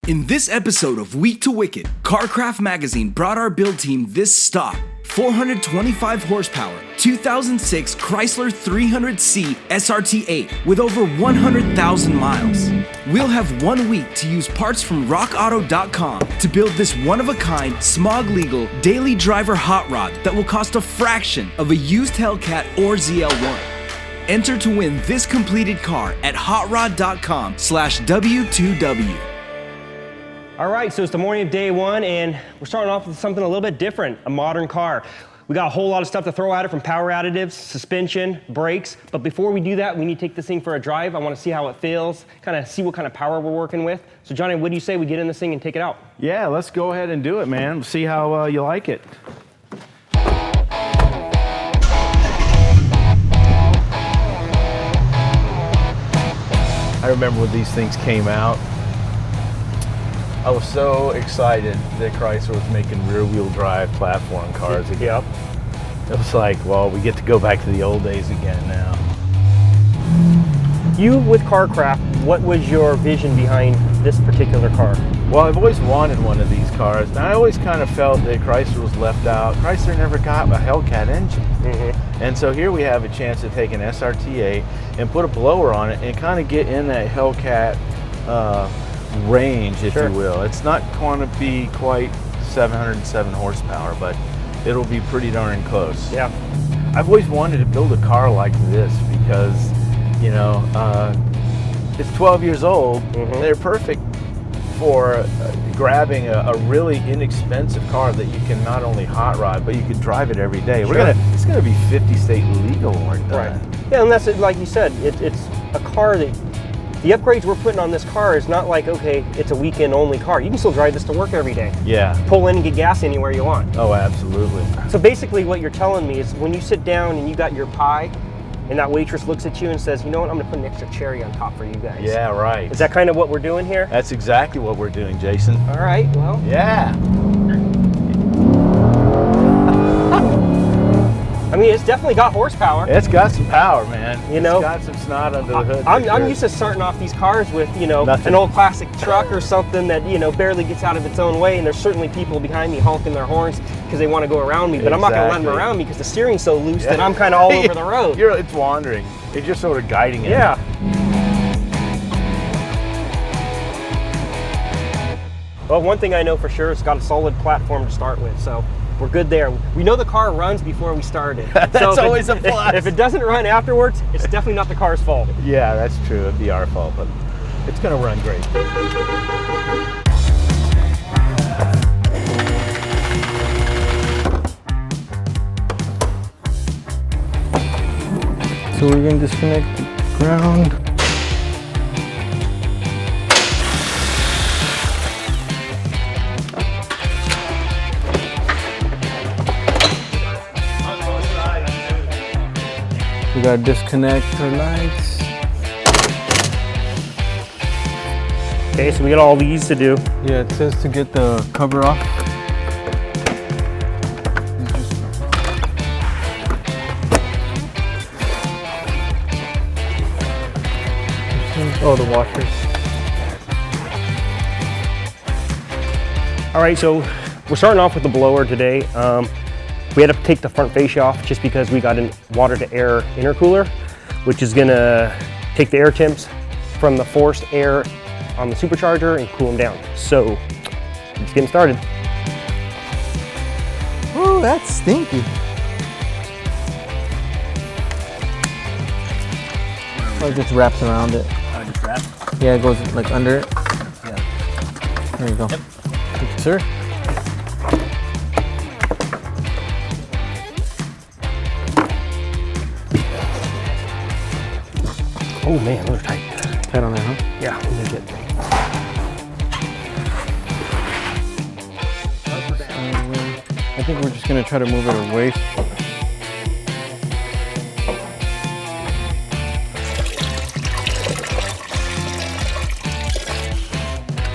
In this episode of Week to Wicked, CarCraft Magazine brought our build team this stock: 425 horsepower, 2006 Chrysler 300C SRT8 with over 100,000 miles. We'll have 1 week to use parts from rockauto.com to build this one-of-a-kind, smog-legal, daily driver hot rod that will cost a fraction of a used Hellcat or ZL1. Enter to win this completed car at hotrod.com/W2W. All right, so it's the morning of day one, and we're starting off with something a little bit different, a modern car. We got a whole lot of stuff to throw at it, from power additives, suspension, brakes. But before we do that, we need to take this thing for a drive. I want to see how it feels, kind of see what kind of power we're working with. So Johnny, what do you say we get in this thing and take it out? Yeah, let's go ahead and do it, man. See how you like it. I remember when these things came out, I was so excited that Chrysler was making rear-wheel drive platform cars again. Yep. It was like, well, we get to go back to the old days again now. You, with CarCraft, what was your vision behind this particular car? Well, I've always wanted one of these cars, and I always kind of felt that Chrysler was left out. Chrysler never got a Hellcat engine. Mm-hmm. And so here we have a chance to take an SRT8 and put a blower on it and kind of get in that Hellcat range, if you will. It's not going to be quite 707 horsepower, but it'll be pretty darn close. Yeah. I've always wanted to build a car like this because, you know, it's 12 years old. Mm-hmm. They're perfect for grabbing a really inexpensive car that you can not only hot rod, but you can drive it every day. Sure. It's gonna be 50 state legal when we're done. Right. Yeah, and that's it, like you said, it's a car that the upgrades we're putting on this car is not like, okay, it's a weekend only car. You can still drive this to work every day. Yeah. Pull in and get gas anywhere you want. Oh, absolutely. So basically what you're telling me is when you sit down and you got your pie and that waitress looks at you and says, you know what, I'm gonna put an extra cherry on top for you guys. Yeah, right. Is that kind of what we're doing here? That's exactly what we're doing, Jason. All right, well. Yeah. I mean, it's definitely got horsepower. It's got some power, man. You know, it's got some snot under the hood. I'm used to starting off these cars with, you know, an old classic truck or something that, you know, barely gets out of its own way, and there's certainly people behind me honking their horns because they want to go around me, but I'm not going to let them around me because the steering's so loose that I'm kind of all over the road. It's wandering. It's just sort of guiding it. Yeah. Well, one thing I know for sure, it's got a solid platform to start with, so we're good there. We know the car runs before we started. That's always a plus. If it doesn't run afterwards, it's definitely not the car's fault. Yeah, that's true. It'd be our fault, but it's going to run great. So we're going to disconnect the ground. We gotta disconnect our lights. Okay, so we got all these to do. Yeah, it says to get the cover off. Oh, the washers. All right, so we're starting off with the blower today. We had to take the front fascia off just because we got a water-to-air intercooler, which is gonna take the air temps from the forced air on the supercharger and cool them down. So, let's get started. Oh, that's stinky. Oh, it just wraps around it. Oh, just wrap? Yeah, it goes like under it. Yeah. There you go. Yep. Thank you, sir. Oh man, those are tight. Tight on there, huh? Yeah, I'm gonna get. I think we're just gonna try to move it away.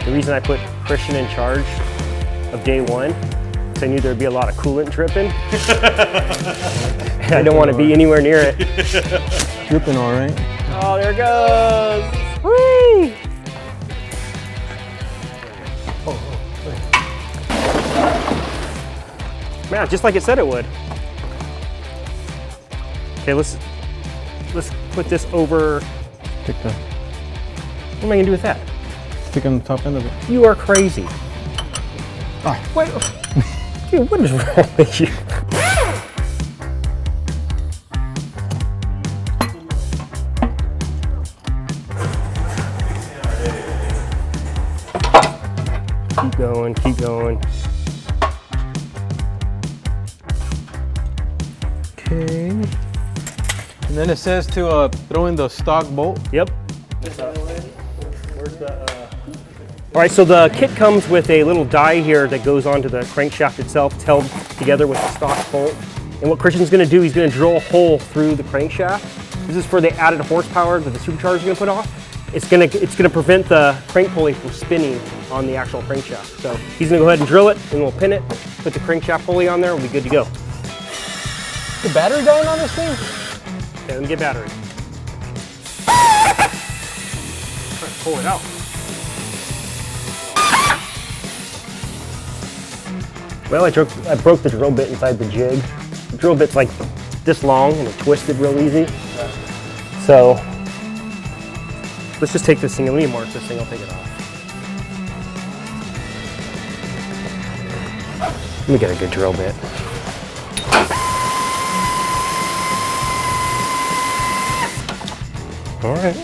The reason I put Christian in charge of day one is I knew there'd be a lot of coolant dripping. I don't want to be anywhere near it. Dripping all right. Oh, there it goes. Whee! Yeah, just like it said it would. Okay, let's put this over. Stick the. What am I gonna do with that? Stick on the top end of it. You are crazy. Oh. Wait. Dude, what is wrong with you? Keep going, keep going. Okay. And then it says to throw in the stock bolt. Yep. All right, so the kit comes with a little die here that goes onto the crankshaft itself. It's held together with the stock bolt. And what Christian's gonna do, he's gonna drill a hole through the crankshaft. This is for the added horsepower that the supercharger is gonna put off. It's gonna prevent the crank pulley from spinning on the actual crankshaft. So he's gonna go ahead and drill it, and we'll pin it, put the crankshaft pulley on there, and we'll be good to go. The battery dying on this thing? Okay, let me get battery. Pull it out. Well, I broke the drill bit inside the jig. The drill bit's like this long and it twisted real easy. So let's just take this thing and let me mark this thing, I'll take it off. Let me get a good drill bit. All right.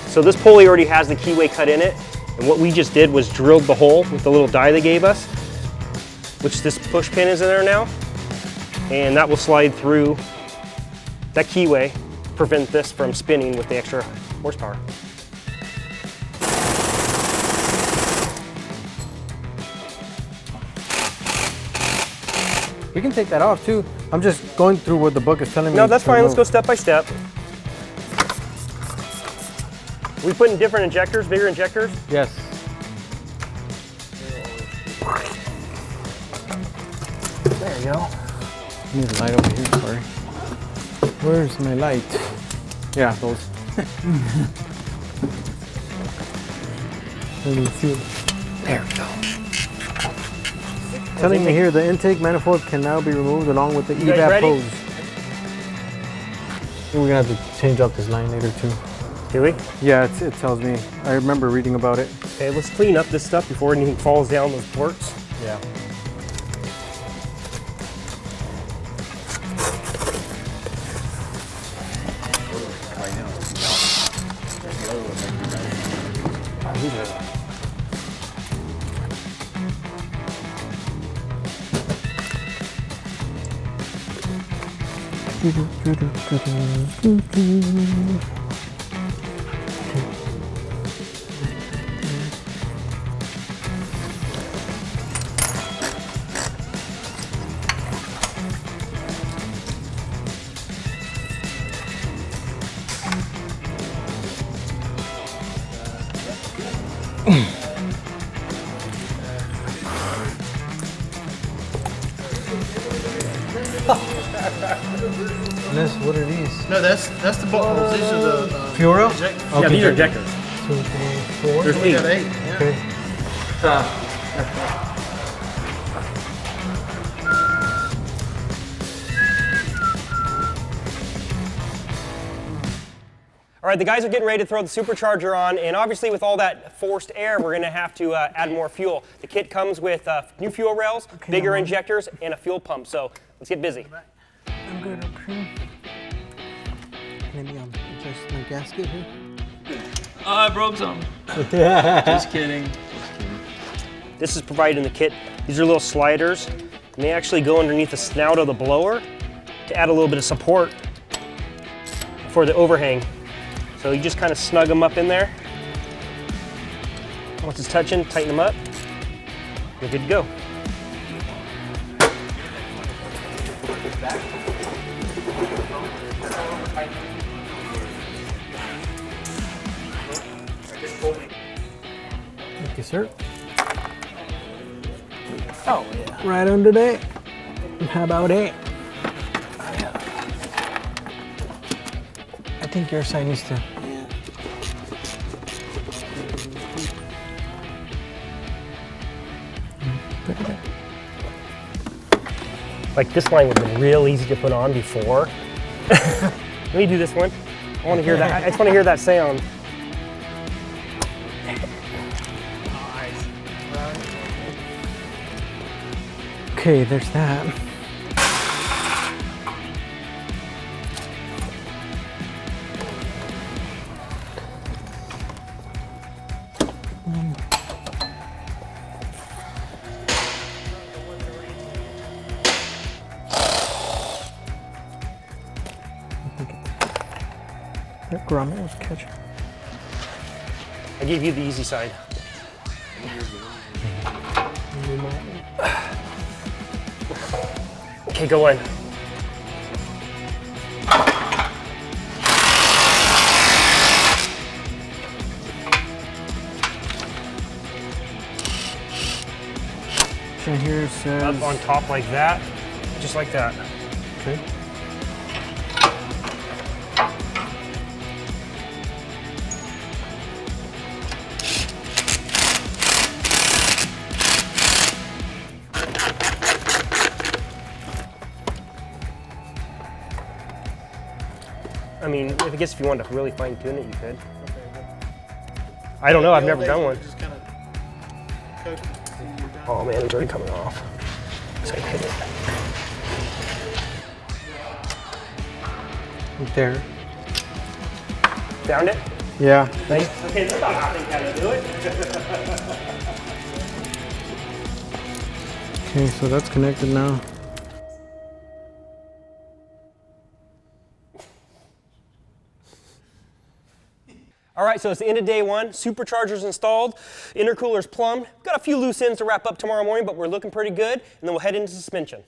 So this pulley already has the keyway cut in it. And what we just did was drilled the hole with the little die they gave us, which this push pin is in there now. And that will slide through that keyway, prevent this from spinning with the extra horsepower. We can take that off too. I'm just going through what the book is telling me. No, that's to fine. Let's remove. go step by step. Are we putting different injectors, bigger injectors? Yes. There you go. I need a light over here, sorry. Where's my light? Yeah, those. Let me see. There we go. Telling me here the intake manifold can now be removed along with the You guys evap ready? hose. We're gonna have to change out this line later too. Do we? Yeah, it tells me. I remember reading about it. Okay, let's clean up this stuff before anything falls down those ports. Yeah. What are these? No, that's the buttholes. These are the Fuel rail? ejectors. Yeah, these are injectors. 2, 3, 4. There's We 8. got 8. Yeah. Okay. All right, the guys are getting ready to throw the supercharger on, and obviously with all that forced air, we're gonna have to add more fuel. The kit comes with new fuel rails, bigger injectors, and a fuel pump, so let's get busy. I'm good up here. Maybe adjust my gasket here. I broke some. Just kidding. This is provided in the kit. These are little sliders, and they actually go underneath the snout of the blower to add a little bit of support for the overhang. So you just kind of snug them up in there. Once it's touching, tighten them up. We're good to go. Thank you, sir. Oh, yeah. Right under there. How about it? I think your side needs to. Put it there. Like this line would have been real easy to put on before. Let me do this one. I want to hear that. I just want to hear that sound. Okay, there's that. That grommet was catching. I gave you the easy side. Okay, go in. Right here says Up on top like that, just like that. okay. I mean, I guess if you wanted to really fine tune it, you could. I don't know, I've never done one. Just kind of coat it, see you're done. Oh man, it's already coming off. So I hit it. Right there. Found it? Yeah. Nice. Okay, that's not how they gotta do it. Okay, so that's connected now. All right, so it's the end of day one. Supercharger's installed, intercooler's plumbed. Got a few loose ends to wrap up tomorrow morning, but we're looking pretty good, and then we'll head into suspension.